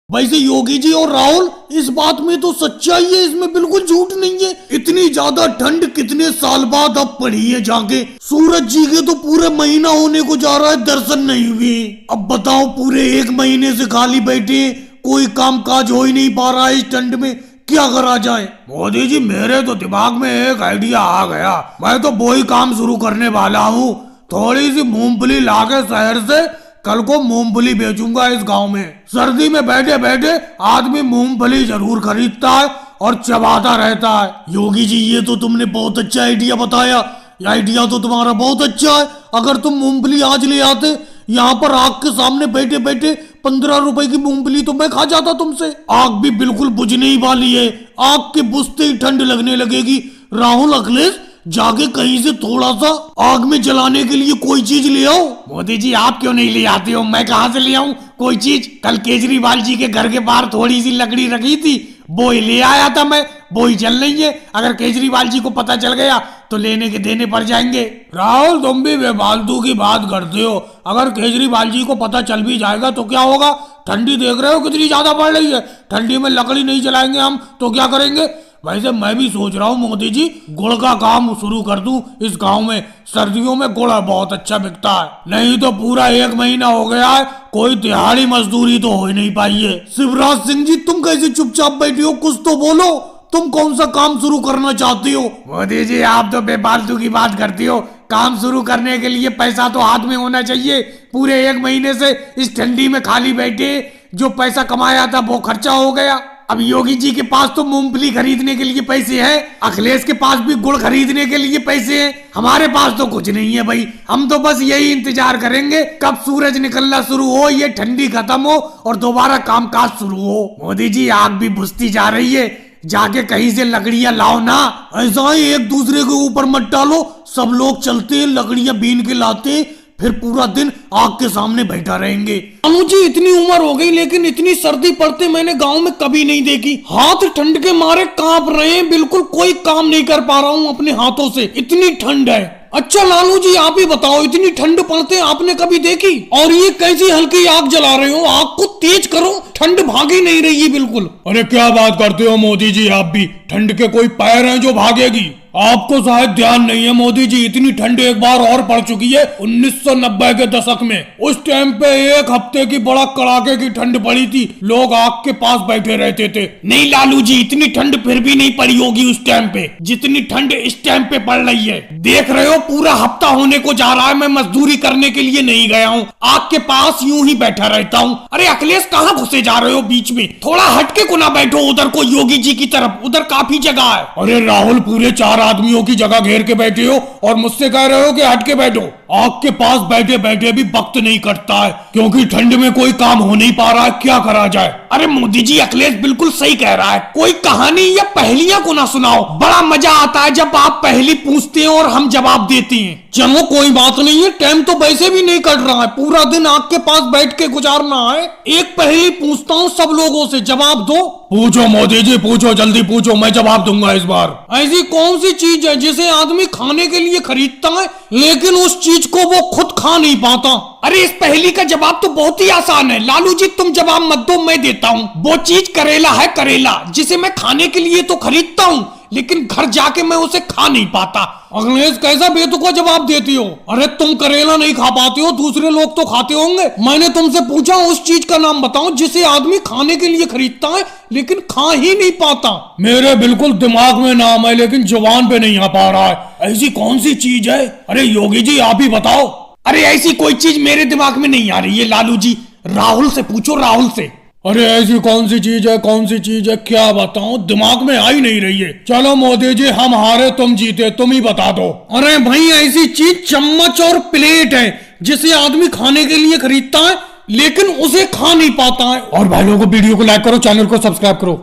वैसे योगी जी और राहुल, इस बात में तो सच्चाई है, इसमें बिल्कुल झूठ नहीं है। इतनी ज्यादा ठंड कितने साल बाद अब पड़ी है जाके। सूरज जी के तो पूरे महीना होने को जा रहा है, दर्शन नहीं हुए। अब बताओ, पूरे 1 महीने से खाली बैठे, कोई काम काज हो ही नहीं पा रहा है। इस ठंड में क्या करा जाए? मोदी जी, मेरे तो दिमाग में एक आइडिया आ गया। मैं तो वही काम शुरू करने वाला हूँ। थोड़ी सी मूंगफली लाके शहर से कल को मूंगफली बेचूंगा इस गांव में। सर्दी में बैठे बैठे आदमी मूंगफली जरूर खरीदता है और चबाता रहता है। योगी जी, ये तो तुमने बहुत अच्छा आइडिया बताया। ये आइडिया तो तुम्हारा बहुत अच्छा है। अगर तुम मूंगफली आज ले आते, यहाँ पर आग के सामने बैठे बैठे 15 रुपए की मूंगफली तो मैं खा जाता तुमसे। आग भी बिल्कुल बुझने ही वाली है। आग के बुझते ही ठंड लगने लगेगी। राहुल, अखिलेश, जाके कहीं से थोड़ा सा आग में जलाने के लिए कोई चीज ले आओ। मोदी जी, आप क्यों नहीं ले आते हो? मैं कहाँ से ले आऊं कोई चीज? कल केजरीवाल जी के घर के बाहर थोड़ी सी लकड़ी रखी थी, वो ही ले आया था मैं। वो ही जल रही है। अगर केजरीवाल जी को पता चल गया तो लेने के देने पड़ जाएंगे। राहुल, तुम भी बेफालतू की बात करते हो। अगर केजरीवाल जी को पता चल भी जाएगा तो क्या होगा? ठंडी देख रहे हो कितनी ज्यादा बढ़ रही है। ठंडी में लकड़ी नहीं जलाएंगे हम तो क्या करेंगे? वैसे मैं भी सोच रहा हूँ मोदी जी, गुड़ का काम शुरू कर दूं इस गांव में। सर्दियों में गुड़ बहुत अच्छा बिकता है। नहीं तो पूरा 1 महीना हो गया है, कोई दिहाड़ी मजदूरी तो हो ही नहीं पाई है। शिवराज सिंह जी, तुम कैसे चुपचाप बैठे हो? कुछ तो बोलो। तुम कौन सा काम शुरू करना चाहती हो? मोदी जी, आप तो बेफालतू की बात करती हो। काम शुरू करने के लिए पैसा तो हाथ में होना चाहिए। पूरे 1 महीने से इस ठंडी में खाली बैठे जो पैसा कमाया था वो खर्चा हो गया। अब योगी जी के पास तो मूंगफली खरीदने के लिए पैसे हैं, अखिलेश के पास भी गुड़ खरीदने के लिए पैसे हैं। हमारे पास तो कुछ नहीं है भाई। हम तो बस यही इंतजार करेंगे कब सूरज निकलना शुरू हो, ये ठंडी खत्म हो और दोबारा कामकाज शुरू हो। मोदी जी, आग भी बुझती जा रही है। जाके कहीं से लकड़ियां लाओ ना। ऐसा ही एक दूसरे के ऊपर मत डालो। सब लोग चलते हैं, लकड़ियां बीन के लाते, फिर पूरा दिन आग के सामने बैठा रहेंगे। अनु जी, इतनी उम्र हो गई लेकिन इतनी सर्दी पड़ते मैंने गांव में कभी नहीं देखी। हाथ ठंड के मारे कांप रहे हैं, बिल्कुल कोई काम नहीं कर पा रहा हूँ अपने हाथों से, इतनी ठंड है। अच्छा लालू जी, आप ही बताओ, इतनी ठंड पड़ते आपने कभी देखी? और ये कैसी हल्की आग जला रहे हो? आग को तेज करो, ठंड भागी नहीं रही है बिल्कुल। अरे क्या बात करते हो मोदी जी, आप भी। ठंड के कोई पैर हैं जो भागेगी? आपको शायद ध्यान नहीं है मोदी जी, इतनी ठंड एक बार और पड़ चुकी है 1990 के दशक में। उस टाइम पे 1 हफ्ते की बड़ा कड़ाके की ठंड पड़ी थी, लोग आग के पास बैठे रहते थे। नहीं लालू जी, इतनी ठंड फिर भी नहीं पड़ी होगी उस टाइम पे जितनी ठंड इस टाइम पे पड़ रही है। देख रहे हो, पूरा हफ्ता होने को जा रहा है मैं मजदूरी करने के लिए नहीं गया हूँ, आग के पास यूं ही बैठा रहता हूँ। अरे अखिलेश, कहाँ घुसे जा रहे हो बीच में? थोड़ा हटके को ना बैठो उधर को, योगी जी की तरफ, उधर काफी जगह है। अरे राहुल, पूरे 4 आदमियों की जगह घेर के बैठे हो और मुझसे कह रहे हो कि हट के बैठो। आग के पास बैठे बैठे भी वक्त नहीं कटता है क्योंकि ठंड में कोई काम हो नहीं पा रहा है। क्या करा जाए? अरे मोदी जी, अखिलेश बिल्कुल सही कह रहा है। कोई कहानी या पहेलियां को ना सुनाओ, बड़ा मजा आता है जब आप पहेली पूछते हैं और हम जवाब देते हैं। चलो कोई बात नहीं है, टाइम तो वैसे भी नहीं कट रहा है, पूरा दिन आग के पास बैठ के गुजारना है। एक पहेली पूछता हूँ, सब लोगों से जवाब दो। पूछो मोदी जी, पूछो, जल्दी पूछो, मैं जवाब दूंगा इस बार। ऐसी कौन सी चीज है जिसे आदमी खाने के लिए खरीदता है लेकिन उस चीज को वो खुद खा नहीं पाता? अरे इस पहेली का जवाब तो बहुत ही आसान है। लालू जी, तुम जवाब मत दो, मैं देता हूँ। वो चीज करेला है, करेला, जिसे मैं खाने के लिए तो खरीदता हूँ लेकिन घर जाके मैं उसे खा नहीं पाता। अखिलेश, कैसा बेतुका जवाब देती हो? अरे तुम करेला नहीं खा पाते हो, दूसरे लोग तो खाते होंगे। मैंने तुमसे पूछा उस चीज का नाम बताओ जिसे आदमी खाने के लिए खरीदता है लेकिन खा ही नहीं पाता। मेरे बिल्कुल दिमाग में नाम है लेकिन जुबान पे नहीं आ पा रहा है। ऐसी कौन सी चीज है? अरे योगी जी, आप ही बताओ। अरे ऐसी कोई चीज मेरे दिमाग में नहीं आ रही है लालू जी, राहुल से पूछो, राहुल से। अरे ऐसी कौन सी चीज है, कौन सी चीज है, क्या बताऊं, दिमाग में आ ही नहीं रही है। चलो मोदी जी, हम हारे तुम जीते, तुम ही बता दो। अरे भाई, ऐसी चीज चम्मच और प्लेट है जिसे आदमी खाने के लिए खरीदता है लेकिन उसे खा नहीं पाता है। और भाई लोगों, वीडियो को लाइक करो, चैनल को सब्सक्राइब करो।